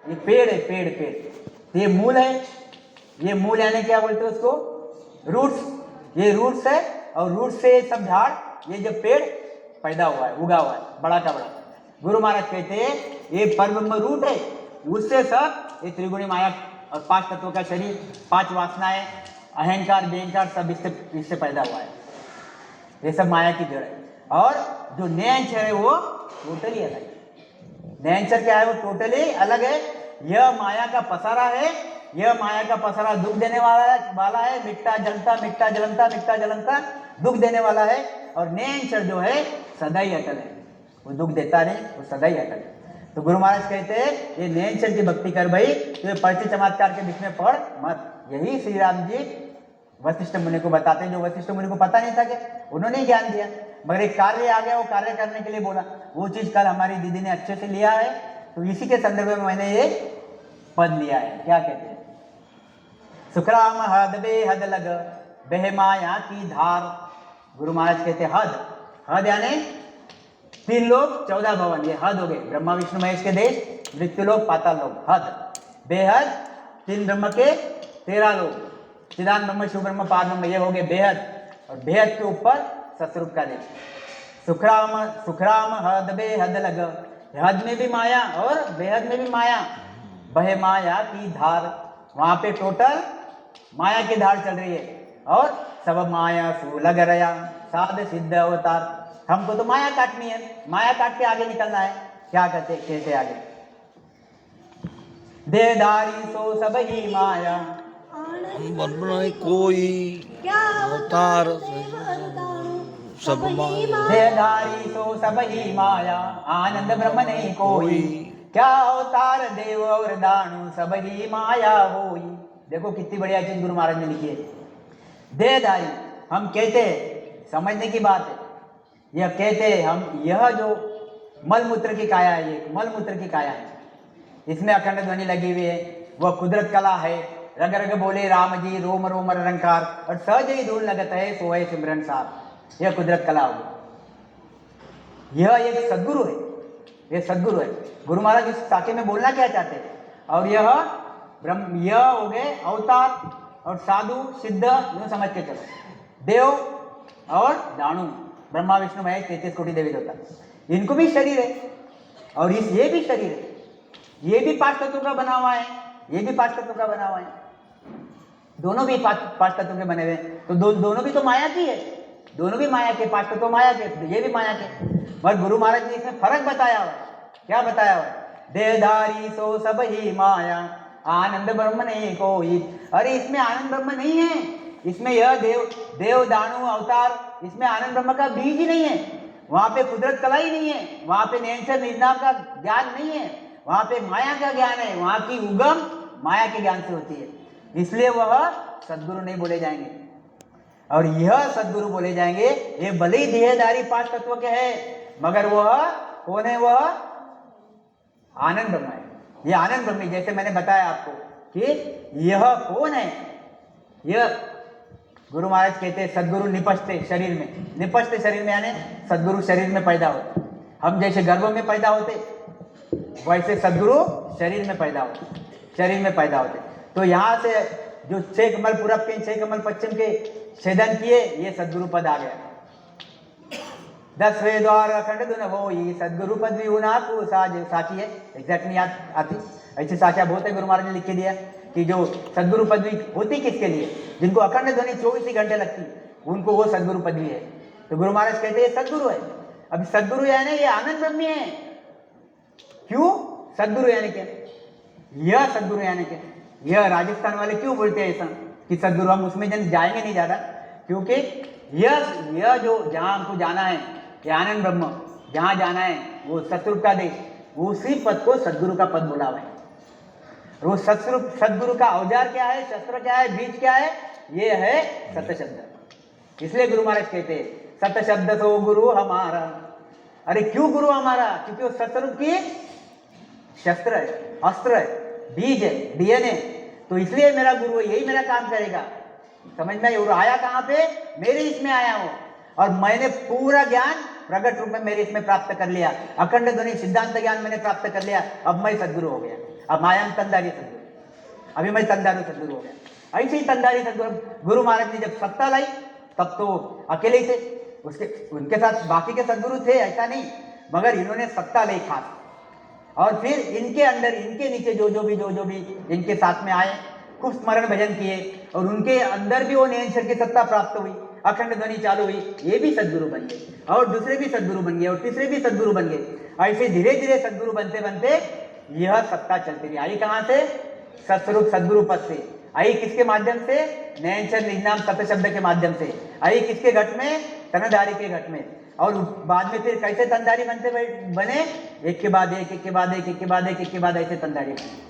ये पेड़ है, पेड़ पेड़, तो ये मूल है, ये मूल यानी क्या बोलते हैं उसको, रूट्स, ये रूट्स है, और रूट्स से सब झाड़, ये जो पेड़ पैदा हुआ है, उगा हुआ है, बड़ा का बड़ा। गुरु महाराज कहते हैं ये परब्रह्म रूट है, उससे सब ये त्रिगुणी माया और 5 तत्वों का शरीर, 5 वासनाएं, अहंकार बेहंकार सब इससे पैदा हुआ है, ये सब माया की जड़ है। और जो नयनचर है वो टोटली अलग है। नयनचर क्या है, वो टोटली अलग है। यह माया का पसारा है, यह माया का पसारा दुख देने वाला है, मिटता जलता मिटता जलता मिटता जलता दुख देने वाला है। और नयनचर जो है सदा ही अटल है, वो दुख देता नहीं, वो सदा ही अटल है। तो गुरु महाराज कहते हैं ये नयनचर की भक्ति कर भाई, तो ये पर्चे चमत्कार के बीच में पढ़ मत। यही श्री राम जी वशिष्ठ मुनि को बताते हैं, जो वशिष्ठ मुनि को पता नहीं था कि उन्होंने ही ज्ञान दिया, मगर एक कार्य आ गया, वो कार्य करने के लिए बोला। वो चीज कल हमारी दीदी ने अच्छे से लिया है, तो इसी के संदर्भ में मैंने ये पद लिया है। क्या कहते हैं, सुखराम हद बेहद लग बह माया की धार। गुरु महाराज कहते हैं हद, हद यानी 3 लोग 14 भवन, ये हद हो गए, ब्रह्मा विष्णु महेश के देश, मृत्युलोक पाताल लोक। हद बेहद 3 ब्रह्म के 13 लोग, चिदान ब्रह्म शिव ब्रह्म पार ब्रह्म, ये हो गए बेहद। और बेहद के ऊपर सतरूप का देश। सुखराम हद बेहद लग, हद में भी माया और बेहद में भी माया, बहे माया की धार, वहां पे टोटल माया की धार चल रही है। और सब माया सु लग रहा साध सिद्ध अवतार, हमको तो माया काटनी है, माया काट के आगे निकलना है। क्या कहते आगे, देहधारी सो सब ही माया बनाए कोई अवतार सब माया, देहधारी सो सब ही माया आनंद ब्रह्म नहीं कोई, क्या अवतार देव और दानु सब ही माया होई। देखो कितनी बढ़िया चीज गुरु महाराज ने लिखी है। देहधारी, हम कहते हैं, समझने की बात है, यह कहते हैं हम, यह जो मलमूत्र की काया है, ये मलमूत्र की काया है, इसमें अखंड ध्वनि लगी हुई है, वह कुदरत कला है। रग रग बोले राम जी रोम रोम रंकार, और सहज ही धूल लगत है सोए सिमरन सार, यह कुदरत कला होगी। यह एक सद्गुरु है, यह सद्गुरु है। गुरु महाराज इस साके में बोलना क्या चाहते हैं, और यह ब्रह्म, यह हो गए अवतार और साधु सिद्ध, यूं समझ के चलो। देव और दाणु, ब्रह्मा विष्णु महेश 33 कोटि देवी देवता, इनको भी शरीर है, और ये भी शरीर है, ये भी 5 तत्वों का बना हुआ है, ये भी 5 तत्वों का बना हुआ है, दोनों भी 5 तत्वों के बने हुए हैं। तो दोनों भी तो माया की है, दोनों भी माया के, 5 तत्व माया के, ये भी माया के। मगर गुरु महाराज ने इसमें फर्क बताया हुआ है। क्या बताया हुआ है, देहधारी सो सब ही माया आनंद ब्रह्म नहीं कोई। अरे इसमें आनंद ब्रह्म नहीं है, इसमें यह देव दानु अवतार, इसमें आनंद ब्रह्म का बीज ही नहीं है, वहां पे कुदरत कला ही नहीं है, वहां पे नैनचर निर्नाम का ज्ञान नहीं है, वहां पे माया का ज्ञान है, वहां की उगम माया के ज्ञान से होती है। इसलिए वह सद्गुरु नहीं बोले जाएंगे, और यह सद्गुरु बोले जाएंगे। ये भले ही देहधारी 5 तत्व के हैं, मगर वह कौन है, वह आनंद ब्रह्म है। ये आनंद ब्रह्म, जैसे मैंने बताया आपको कि यह कौन है, यह गुरु महाराज कहते हैं सद्गुरु निपजते शरीर में, निपजते शरीर में यानी सद्गुरु शरीर में पैदा होते। हम जैसे गर्भ में पैदा होते, वैसे सद्गुरु शरीर में पैदा होते, शरीर में पैदा होते। तो यहाँ से जो 6 कमल पूरब के 6 कमल पश्चिम के छेदन किए, ये सद्गुरु पद आ गया। 10वें द्वार अखंड धुन हो, ये सद्गुरु पद भी उना को साची है, एग्जैक्ट नहीं आती, ऐसी साचा बहुत है। गुरु महाराज ने लिख के दिया कि जो सद्गुरु पदवी होती किसके लिए, जिनको अखंड ध्वनि 24 ही घंटे लगती, उनको वो सद्गुरु पदवी है। तो गुरु महाराज कहते हैं सद्गुरु है। अब सद्गुरु यानी ये आनंद ब्रह्म है। क्यों सद्गुरु यानी क्या, यह सद्गुरु यानी क्या, यह राजस्थान वाले क्यों बोलते हैं ऐसा कि सद्गुरु, हम उसमें जाएंगे नहीं ज्यादा, क्योंकि यह जो जहां हमको जाना है, ये आनंद ब्रह्म जहां जाना है, वो सतरूप का देश, उसी पद को सद्गुरु का पद बोला हुआ है। वो सद्गुरु का औजार क्या है, शस्त्र क्या है, बीज क्या है, ये है सत्य शब्द। इसलिए गुरु महाराज कहते हैं सत्य शब्द तो गुरु हमारा। अरे क्यों गुरु हमारा, क्योंकि वो सतरूप की शस्त्र है, अस्त्र है, बीज है, डीएनए। तो इसलिए मेरा गुरु है, यही मेरा काम करेगा। समझ में, और आया कहाँ पे, मेरे इसमें आया हो, और मैंने पूरा ज्ञान प्रकट रूप में मेरे इसमें प्राप्त कर लिया, अखंड ध्वनि सिद्धांत ज्ञान मैंने प्राप्त कर लिया, अब मैं सद्गुरु हो गया। अब माया में तंदारी सदगुरु, अभी मैं तंदारू सदगुरु हो गया। ऐसे ही तंदारी सदगुरु गुरु महाराज ने जब सत्ता लाई तब तो अकेले ही थे, उसके उनके साथ बाकी के सदगुरु थे ऐसा नहीं, मगर इन्होंने सत्ता ली खास। और फिर इनके अंदर इनके नीचे जो भी इनके साथ में आए खूब स्मरण भजन किए और उनके अंदर भी वो नियंत्रण की सत्ता प्राप्त हुई, अखंड ध्वनि चालू हुई, ये भी सदगुरु बन गए और दूसरे भी सदगुरु बन गए और तीसरे भी सदगुरु बन गए। ऐसे धीरे धीरे सदगुरु बनते बनते यह सत्ता चलती रही। आई कहाँ से? सत्स्वरूप सदगुरु पद से आई। किसके माध्यम से? नयनचर निजनाम सत्य शब्द के माध्यम से आई। किसके घट में? तनधारी के घट में। और बाद में फिर कैसे तनधारी बने? एक के बाद एक, एक के बाद एक, एक के बाद एक, एक के बाद ऐसे तनधारी बने।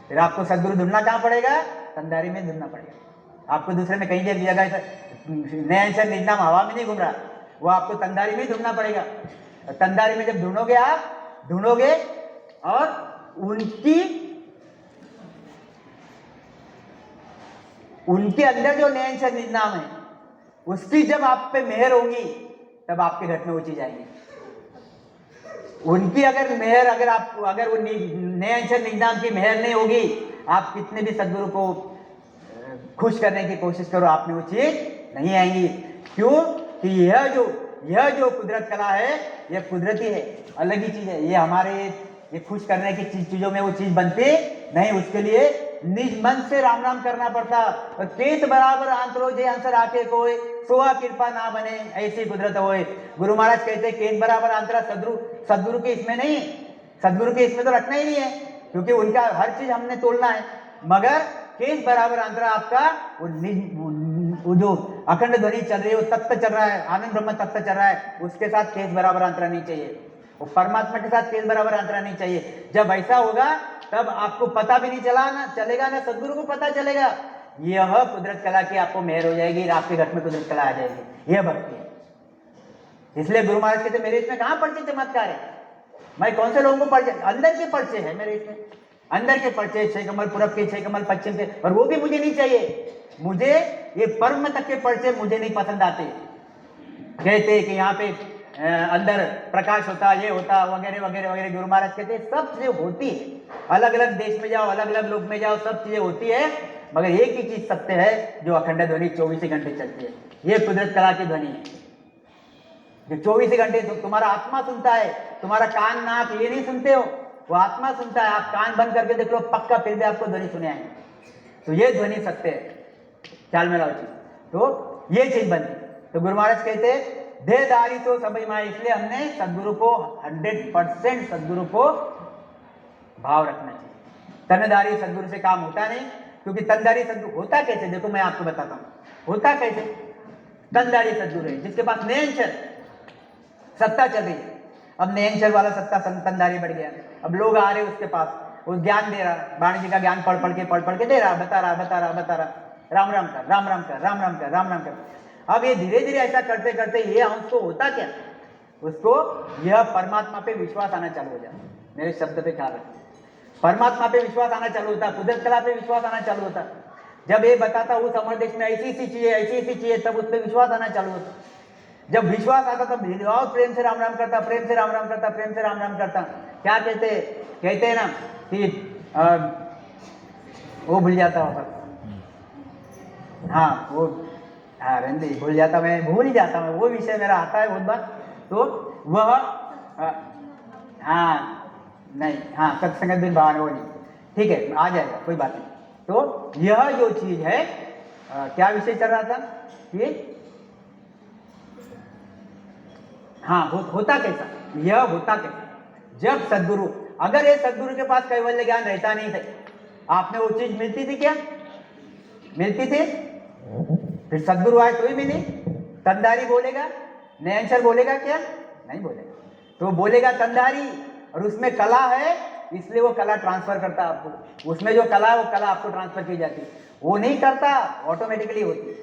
फिर आपको सदगुरु ढूंढना कहाँ पड़ेगा? तनधारी में ढूंढना पड़ेगा। आपको दूसरे में कहीं जगह नयनचर निजनाम हवा में नहीं घूम रहा, वो आपको तनधारी में ढूंढना पड़ेगा। तनधारी में जब ढूंढोगे आप ढूंढोगे और उनके अंदर जो नयनचर निजनाम है उसकी जब आप पे मेहर होगी तब आपके घर में वो चीज आएगी। उनकी अगर मेहर अगर वो नयनचर निजनाम की मेहर नहीं होगी, आप कितने भी सदगुरु को खुश करने की कोशिश करो, आपने वो चीज नहीं आएंगी। क्यों? कि यह जो कुदरत कला है यह कुदरती है, अलग ही चीज है। ये हमारे ये खुश करने की चीजों में वो चीज बनती नहीं। उसके लिए निज मन से राम राम करना पड़ता। केस बराबर आंतरो जे आंसर आके कोई सोआ कृपा ना बने, ऐसी कुदरत होए। गुरु महाराज कहते केस बराबर आंतरा सदगुरु के इसमें नहीं है, सदगुरु के इसमें तो रखना ही नहीं है, क्योंकि उनका हर चीज हमने तोड़ना है। मगर केस बराबर अंतरा आपका वो जो अखंड ध्वनि चल रही है, वो तत्व चल रहा है, आनंद ब्रह्म तत्व चल रहा है, उसके साथ केस बराबर अंतरा नहीं चाहिए। वो परमात्मा के साथ केस बराबर अंतरा नहीं चाहिए। जब ऐसा होगा तब आपको पता भी नहीं चलेगा ना सदगुरु को पता चलेगा। यह कुदरत कला की आपको मेहर हो जाएगी, आपके घर में कुदरत कला आ जाएगी। यह भक्ति है। इसलिए गुरु महाराज कहते मेरे इसमें कहाँ पर्चे चमत्कार है, मैं कौन से लोगों को पर्चे, अंदर के पर्चे है मेरे इसमें, अंदर के पर्चे, 6 कमल पूरब के, 6 कमल पश्चिम के, और वो भी मुझे नहीं चाहिए। मुझे ये परम तक के पर्चे मुझे नहीं पसंद आते। कहते कि यहाँ पे अंदर प्रकाश होता, ये होता, वगैरह वगैरह वगैरह। गुरु महाराज कहते सब चीजें होती है, अलग अलग देश में जाओ, अलग अलग लोक में जाओ, सब चीजें होती है, मगर एक ही चीज सत्य है जो अखंड ध्वनि 24 घंटे चलती है। ये कुदरत कला की ध्वनि है जो 24 घंटे तुम्हारा आत्मा सुनता है। तुम्हारा कान नाक ये नहीं सुनते हो, वो आत्मा सुनता है। आप कान बंद करके देख लो पक्का, फिर भी आपको ध्वनि सुने आएंगे। तो ये ध्वनि सत्य है, ख्याल में लाओ चीज। तो ये चीज बनती। तो गुरु महाराज कहते देहदारी तो सभी माए, इसलिए हमने सदगुरु को 100% सदगुरु को भाव रखना चाहिए। तनधारी सदगुरु से काम होता नहीं, क्योंकि तनधारी सदगुरु होता कैसे? देखो मैं आपको बताता हूँ होता कैसे। तनधारी सदगुरु है जिसके पास नयनचर सत्ता चल रही है। अब नयनचर वाला सत्ता तनधारी बढ़ गया। अब लोग आ रहे उसके पास, वो ज्ञान दे रहा, वाणी जी का ज्ञान पढ़ पढ़ के दे रहा, बता रहा, राम राम कर, राम राम कर, राम राम कर, राम राम कर। अब ये धीरे धीरे ऐसा करते करते ये अंश को होता क्या? उसको यह परमात्मा पे विश्वास आना चालू हो जाता। मेरे शब्द पे ख्याल रखें, परमात्मा पे विश्वास आना चालू होता, कुदरत कला पे विश्वास आना चालू होता। जब ये बताता उस अमर देश में ऐसी ऐसी चीजें, तब उस पर विश्वास आना चालू होता। जब विश्वास आता तब और प्रेम से राम राम करता, प्रेम से राम राम करता, प्रेम से राम राम करता। क्या कहते हैं ना कि वो भूल जाता होगा, हाँ वो, हाँ रंदी भूल जाता, मैं भूल ही जाता हूँ, वो विषय मेरा आता है बहुत बार। तो वह हाँ नहीं, हाँ सत्संग दिन भावना, वो नहीं, ठीक है आ जाएगा, कोई बात नहीं। तो यह जो चीज है, क्या विषय चल रहा था कि हाँ होता कैसा, यह होता कैसा? जब सदगुरु, अगर ये सदगुरु के पास कैवल्य ज्ञान रहता नहीं था, आपने वो चीज मिलती थी क्या? मिलती थी? फिर सदगुरु आए तो ही मिली। तनधारी बोलेगा, नयनचर बोलेगा क्या? नहीं बोलेगा। तो बोलेगा तनधारी, और उसमें कला है, इसलिए वो कला ट्रांसफर करता आपको। उसमें जो कला है वो कला आपको ट्रांसफर की जाती है। वो नहीं करता, ऑटोमेटिकली होती,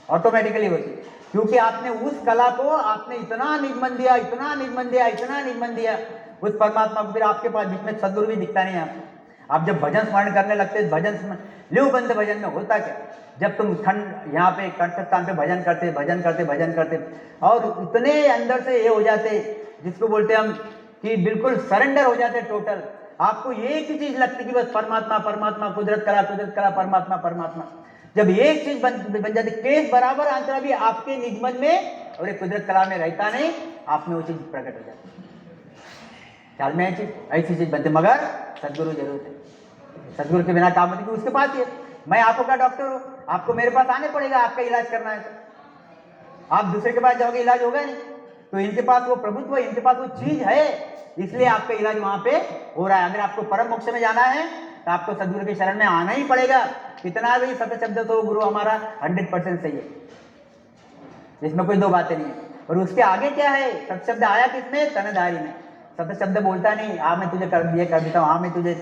ऑटोमेटिकली होती। क्योंकि आपने उस कला को आपने इतना निजमन दिया, इतना निजमन दिया, इतना निजमन दिया उस परमात्मा को। फिर आपके पास बीच में सदगुरु भी दिखता नहीं आपको। आप जब भजन स्मरण करने लगते, भजन लिव बंद भजन में होता क्या? जब तुम खंड यहाँ पे कंठ स्थान पे भजन करते और इतने अंदर से ये हो जाते, जिसको बोलते हम कि बिल्कुल सरेंडर हो जाते टोटल, आपको एक ही चीज लगती कि बस परमात्मा परमात्मा, कुदरत कला परमात्मा परमात्मा। जब एक चीज बन जाती, केस बराबर आंतरा भी आपके निगमन में और एक कुदरत कला में रहता नहीं, आप में वो चीज प्रकट हो जाती। ख्याल में ऐसी चीज बनती, मगर सदगुरु जरूर है। सदगुरु के बिना काम नहीं, उसके पास ही है। मैं आपको का डॉक्टर हूँ, आपको मेरे पास आने पड़ेगा आपका इलाज करना है तो। आप दूसरे के पास जाओगे, इलाज होगा नहीं। तो इनके पास वो प्रभुत्व है, इनके पास वो चीज है, इसलिए आपका इलाज वहां पे हो रहा है। अगर आपको परम मोक्ष में जाना है तो आपको सदगुरु के शरण में आना ही पड़ेगा। कितना भी सत शब्द तो गुरु हमारा 100% सही है, इसमें कोई दो बातें नहीं है। और उसके आगे क्या है, सत शब्द आया किसमें, तनधारी में। सत शब्द बोलता नहीं, हाँ मैं तुझे कर देता हूँ, हाँ मैं तुझे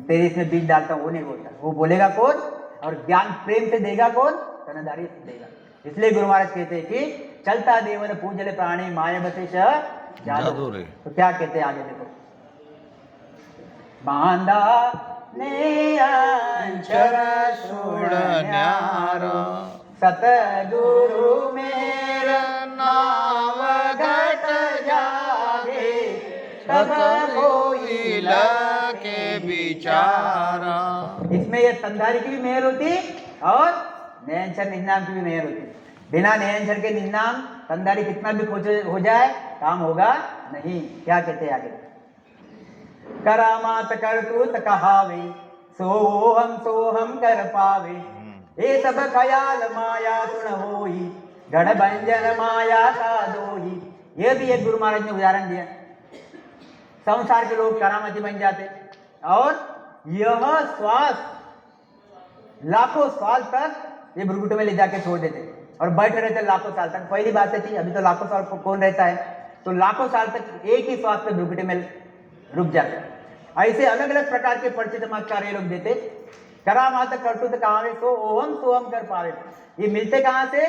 तेरे इसमें बीज डालता हूँ, वो नहीं बोलता। वो बोलेगा कौन, और ज्ञान प्रेम से देगा कौन, तनधारी देगा। इसलिए गुरु महाराज कहते हैं कि चलता देवन पूजले प्राणी माया बसेश जादू रे। तो क्या कहते हैं आगे देखो, बांधा ने अंचर छोड़न्यार सतगुरु मेरा नाव घट जागे, तब होई के विचारा। इसमें ये तंधारी की भी मेहर होती और नयनचर निन्नाम की भी मेहर होती। बिना नयनचर के निन्नाम तंधारी कितना भी खोज हो जाए काम होगा नहीं। क्या कहते हैं आगे, करामात करतूत कहावे, सोहम कर पावे, ये सब खयाल माया सुन होई, गढ़ भंजन माया का दोही। ये भी एक गुरु महाराज ने उदाहरण दिया। संसार के लोग करामाती बन जाते और यह श्वास लाखों साल तक ये भ्रुकुटी में ले जाके छोड़ देते और बैठे रहते लाखों साल तक। पहली बात थी, अभी तो लाखों साल कौन रहता है, तो लाखों साल तक एक ही श्वास पे भ्रुकुटी में रुक जाते। ऐसे अलग अलग प्रकार के परिचय चमत्कार ये लोग देते। करामात करतूत कहावे, सोहम कर पावे। ये मिलते कहाँ से,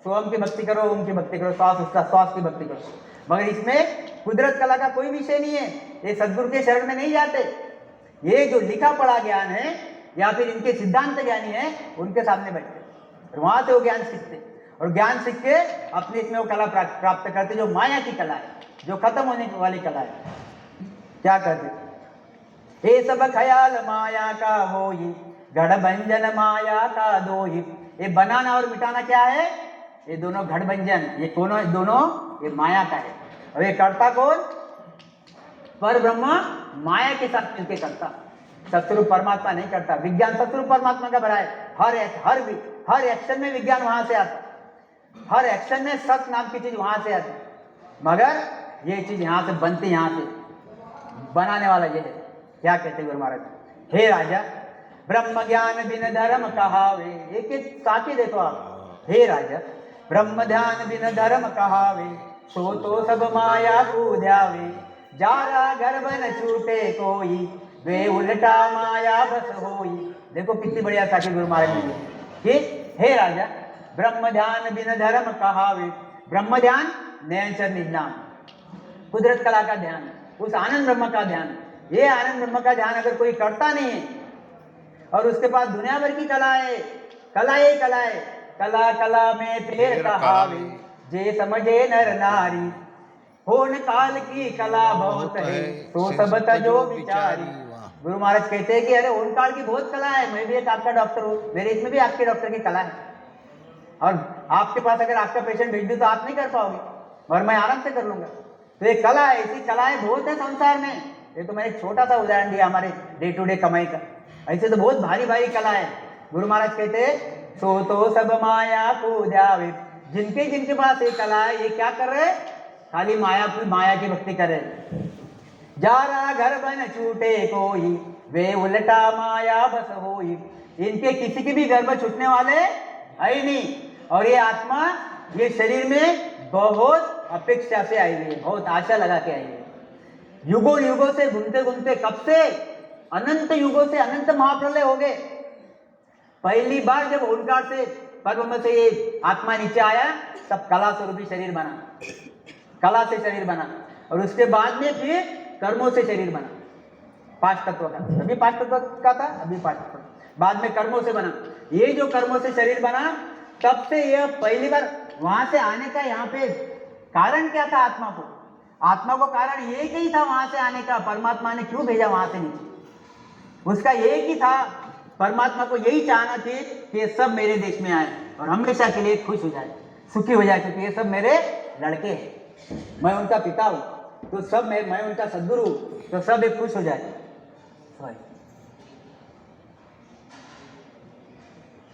सोहम की भक्ति करो, ओम की भक्ति करो, श्वास उसका श्वास की भक्ति करो। मगर इसमें कुदरत कला का कोई विषय नहीं है, ये सदगुरु के शरण में नहीं जाते। ये जो लिखा पढ़ा ज्ञान है या फिर इनके सिद्धांत ज्ञानी है, उनके सामने बैठते और वहां से वो ज्ञान सीखते और ज्ञान सीख के अपने इसमें वो कला प्राप्त करते, जो माया की कला है, जो खत्म होने वाली कला है। क्या करते, ये सब खयाल माया का होई, घड़ भंजन माया का दोही। ये बनाना और मिटाना क्या है, ये दोनों घड़ भंजन, ये दोनों ये माया का है। और ये करता कौन, पर ब्रह्मा माया के साथ मिलकर करता, सतस्वरूप परमात्मा नहीं करता। विज्ञान सतस्वरूप परमात्मा का बड़ा है। हर एक्शन में विज्ञान वहां से आता, हर एक्शन में सत नाम की चीज वहां से आती, मगर ये चीज यहां से बनती, यहां से बनाने वाला ये है। क्या कहते गुरु महाराज, हे राजा ब्रह्म ज्ञान बिन धर्म कहावे। एक एक साथी देखो आप, हे राजा ब्रह्म ध्यान बिन धर्म कहावे, सो तो सब माया को ध्यावे, जारा गर्भ न छूटे कोई, वे उल्टा माया बस होई। देखो कितनी बढ़िया साथी गुरु महाराज ने कि हे राजा ब्रह्म ध्यान बिन धर्म कहावे। ब्रह्म ध्यान नयनचर निन्नाम, कुदरत कला का ध्यान, उस आनंद ब्रह्म का ध्यान। ये आनंद ब्रह्म का ध्यान अगर कोई करता नहीं है और उसके पास दुनिया भर की कला है, कला है, कला कला में फेर कहावे, जे समझे नर नारी, होन काल की कला बहुत है, तो सब तजो विचारी। गुरु महाराज कहते हैं कि अरे होन काल की बहुत कला है, मैं भी एक आपका डॉक्टर हूँ, मेरे इसमें भी आपके डॉक्टर की कला है, और आपके पास अगर आपका पेशेंट भेज दूं तो आप नहीं कर पाओगे और मैं आराम से कर लूंगा। तो ये कला है, ऐसी कलाएं बहुत है संसार में। ये तो मैंने एक छोटा सा उदाहरण दिया हमारे डे टू डे कमाई का, ऐसे तो बहुत भारी भारी कला है। गुरु महाराज कहते सो तो सब माया को ध्यावे। जिनके पास ये कला है, ये क्या कर रहे हैं, खाली माया की भक्ति कर रहे। जारा घर बन छूटे कोई, वे उल्टा माया बस होई। इनके किसी की भी गर्भ छूटने वाले है ही नहीं, और ये आत्मा ये शरीर में बहुत अपेक्षा से आई हुई है, बहुत आशा लगा के आई है। युगों से घूमते कब से, अनंत युगों से अनंत महाप्रलय हो गए। पहली बार जब ओंकार से परब्रह्म से ये आत्मा नीचे आया, तब कला स्वरूपी शरीर बना, कला से शरीर बना, और उसके बाद में फिर कर्मों से शरीर बना, 5 तत्व का। अभी 5 तत्व का था, अभी 5 तत्व, बाद में कर्मों से बना। ये जो कर्मों से शरीर बना, तब से यह पहली बार वहां से आने का यहाँ पे कारण क्या था आत्मा को। आत्मा को कारण एक ही था वहां से आने का, परमात्मा ने क्यों भेजा वहां से नीचे? उसका एक ही था, परमात्मा को यही चाहना थी कि ये सब मेरे देश में आए और हमेशा के लिए खुश हो जाए, सुखी हो जाए, क्योंकि ये सब मेरे लड़के हैं, मैं उनका पिता हूँ, तो सब मैं उनका सद्गुरु हूँ, तो सब एक खुश हो जाए।